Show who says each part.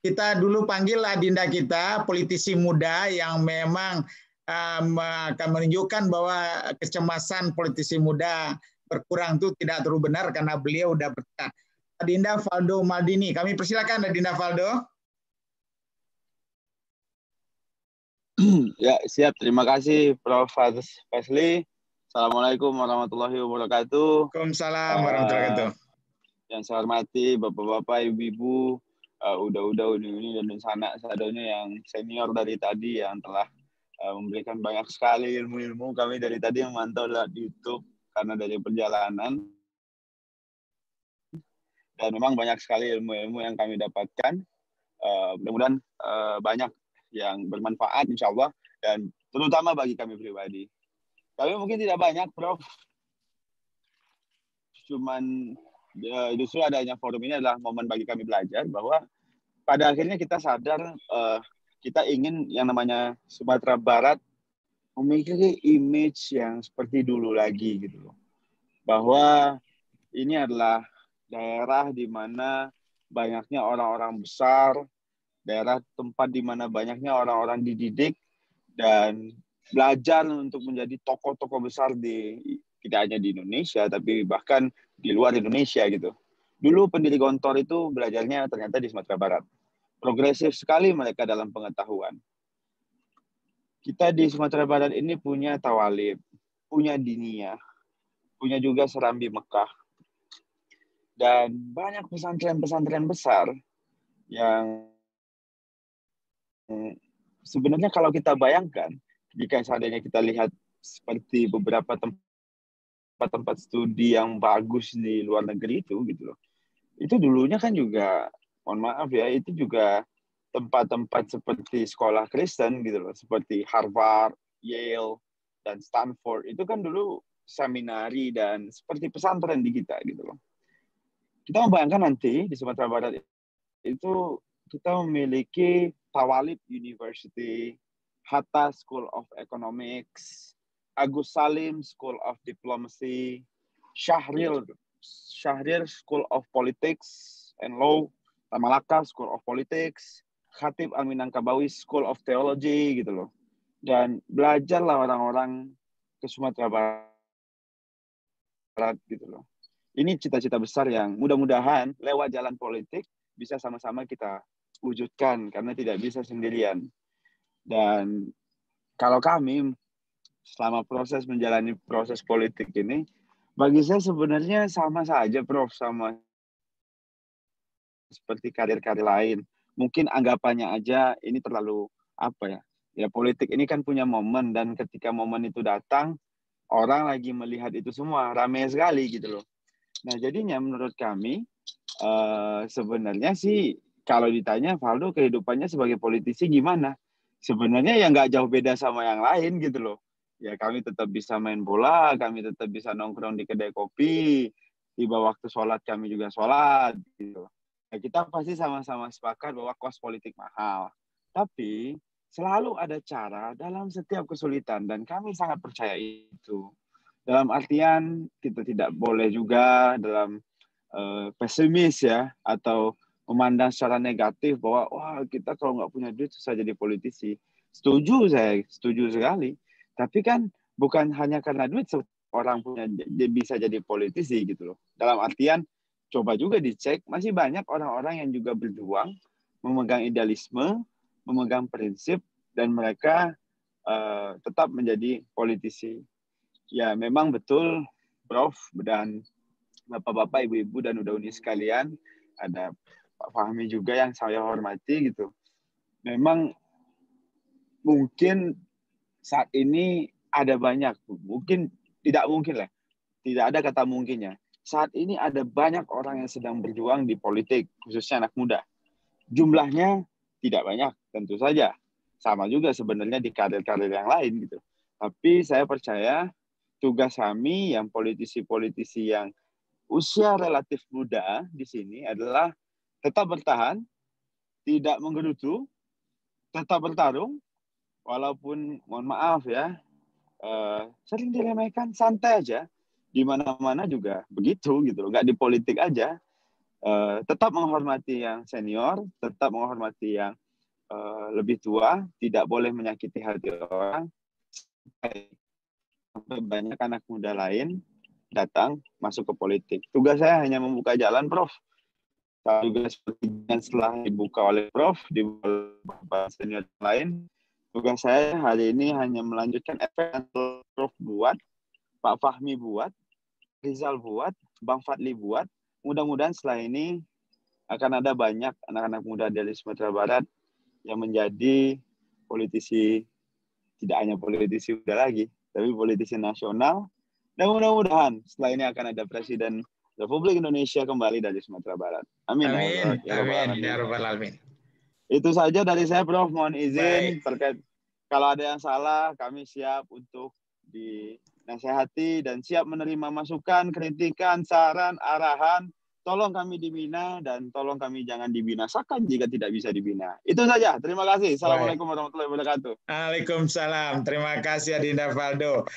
Speaker 1: kita dulu panggil adinda kita, politisi muda yang memang akan menunjukkan bahwa kecemasan politisi muda berkurang itu tidak terlalu benar karena beliau sudah berkata. Adinda Valdo Maldini, kami persilakan Adinda Valdo.
Speaker 2: Ya, siap. Terima kasih Prof. Fasli. Assalamualaikum warahmatullahi wabarakatuh.
Speaker 1: Waalaikumsalam warahmatullahi wabarakatuh.
Speaker 2: Yang saya hormati Bapak-bapak, Ibu-ibu, udah uni dan sanak sadonya yang senior dari tadi yang telah memberikan banyak sekali ilmu-ilmu. Kami dari tadi yang memantau di YouTube karena dari perjalanan. Dan memang banyak sekali ilmu-ilmu yang kami dapatkan. Mudah-mudahan banyak yang bermanfaat insya Allah. Dan terutama bagi kami pribadi. Kami mungkin tidak banyak, Prof. Cuman justru adanya forum ini adalah momen bagi kami belajar bahwa pada akhirnya kita sadar kita ingin yang namanya Sumatera Barat memiliki image yang seperti dulu lagi gitu loh. Bahwa ini adalah daerah di mana banyaknya orang-orang besar, daerah tempat di mana banyaknya orang-orang dididik dan belajar untuk menjadi tokoh-tokoh besar tidak hanya di Indonesia tapi bahkan di luar Indonesia gitu. Dulu pendiri Gontor itu belajarnya ternyata di Sumatera Barat. Progresif sekali mereka dalam pengetahuan. Kita di Sumatera Barat ini punya Tawalib, punya Diniyah, punya juga Serambi Mekah. Dan banyak pesantren-pesantren besar yang sebenarnya kalau kita bayangkan, jika seandainya kita lihat seperti beberapa tempat studi yang bagus di luar negeri itu gitu loh. Itu dulunya kan juga, mohon maaf ya, itu juga tempat-tempat seperti sekolah Kristen gitu loh, seperti Harvard, Yale, dan Stanford. Itu kan dulu seminari dan seperti pesantren di kita gitu loh. Kita membayangkan nanti di Sumatera Barat itu kita memiliki Tawalib University, Hatta School of Economics, Agus Salim School of Diplomacy, Syahrir School of Politics and Law, Malaka School of Politics, Khatib Al-Minangkabawi School of Theology gitu loh. Dan belajarlah orang-orang ke Sumatera Barat gitu loh. Ini cita-cita besar yang mudah-mudahan lewat jalan politik bisa sama-sama kita wujudkan karena tidak bisa sendirian. Dan kalau kami selama proses menjalani proses politik ini, bagi saya sebenarnya sama saja, Prof, sama seperti karir-karir lain. Mungkin anggapannya aja ini terlalu apa ya? Ya politik ini kan punya momen dan ketika momen itu datang, orang lagi melihat itu semua ramai sekali gitu loh. Nah jadinya menurut kami sebenarnya sih kalau ditanya Valdo kehidupannya sebagai politisi gimana? Sebenarnya ya nggak jauh beda sama yang lain gitu loh. Ya kami tetap bisa main bola, kami tetap bisa nongkrong di kedai kopi, tiba waktu sholat kami juga sholat gitu. Ya, kita pasti sama-sama sepakat bahwa kos politik mahal. Tapi selalu ada cara dalam setiap kesulitan dan kami sangat percaya itu. Dalam artian kita tidak boleh juga dalam pesimis ya atau memandang secara negatif bahwa wah kita kalau nggak punya duit susah jadi politisi. Setuju saya, setuju sekali. Tapi kan bukan hanya karena duit orang punya bisa jadi politisi gitu loh. Dalam artian coba juga dicek masih banyak orang-orang yang juga berjuang memegang idealisme, memegang prinsip dan mereka tetap menjadi politisi. Ya memang betul Prof dan Bapak-bapak, Ibu-ibu dan udah-uni sekalian, ada Pak Fahmi juga yang saya hormati gitu. Memang mungkin saat ini ada banyak, mungkin tidak mungkin lah, tidak ada kata mungkinnya. Saat ini ada banyak orang yang sedang berjuang di politik, khususnya anak muda. Jumlahnya tidak banyak, tentu saja. Sama juga sebenarnya di karir-karir yang lain gitu. Tapi saya percaya tugas kami yang politisi-politisi yang usia relatif muda di sini adalah tetap bertahan, tidak menggerutu, tetap bertarung, walaupun mohon maaf ya, sering diremehkan, santai aja. Di mana-mana juga begitu gitu loh, nggak di politik aja. tetap menghormati yang senior, tetap menghormati yang lebih tua, tidak boleh menyakiti hati orang. Sampai banyak anak muda lain datang masuk ke politik. Tugas saya hanya membuka jalan, Prof. Juga seperti yang setelah dibuka oleh Prof, dibuka oleh beberapa senior lain, tugas saya hari ini hanya melanjutkan efek yang Prof buat, Pak Fahmi buat, Rizal buat, Bang Fadli buat. Mudah-mudahan setelah ini akan ada banyak anak-anak muda dari Sumatera Barat yang menjadi politisi, tidak hanya politisi muda lagi, tapi politisi nasional. Dan mudah-mudahan setelah ini akan ada Presiden Republik Indonesia kembali dari Sumatera Barat. Amin.
Speaker 1: Amin.
Speaker 2: Ya
Speaker 1: Amin. Ya Rabbal Alamin.
Speaker 2: Itu saja dari saya, Prof. Mohon izin
Speaker 1: Baik.
Speaker 2: terkait kalau ada yang salah, kami siap untuk dinasehati dan siap menerima masukan, kritikan, saran, arahan. Tolong kami dibina dan tolong kami jangan dibinasakan jika tidak bisa dibina. Itu saja. Terima kasih. Assalamualaikum warahmatullahi wabarakatuh.
Speaker 1: Waalaikumsalam. Terima kasih Adinda Valdo.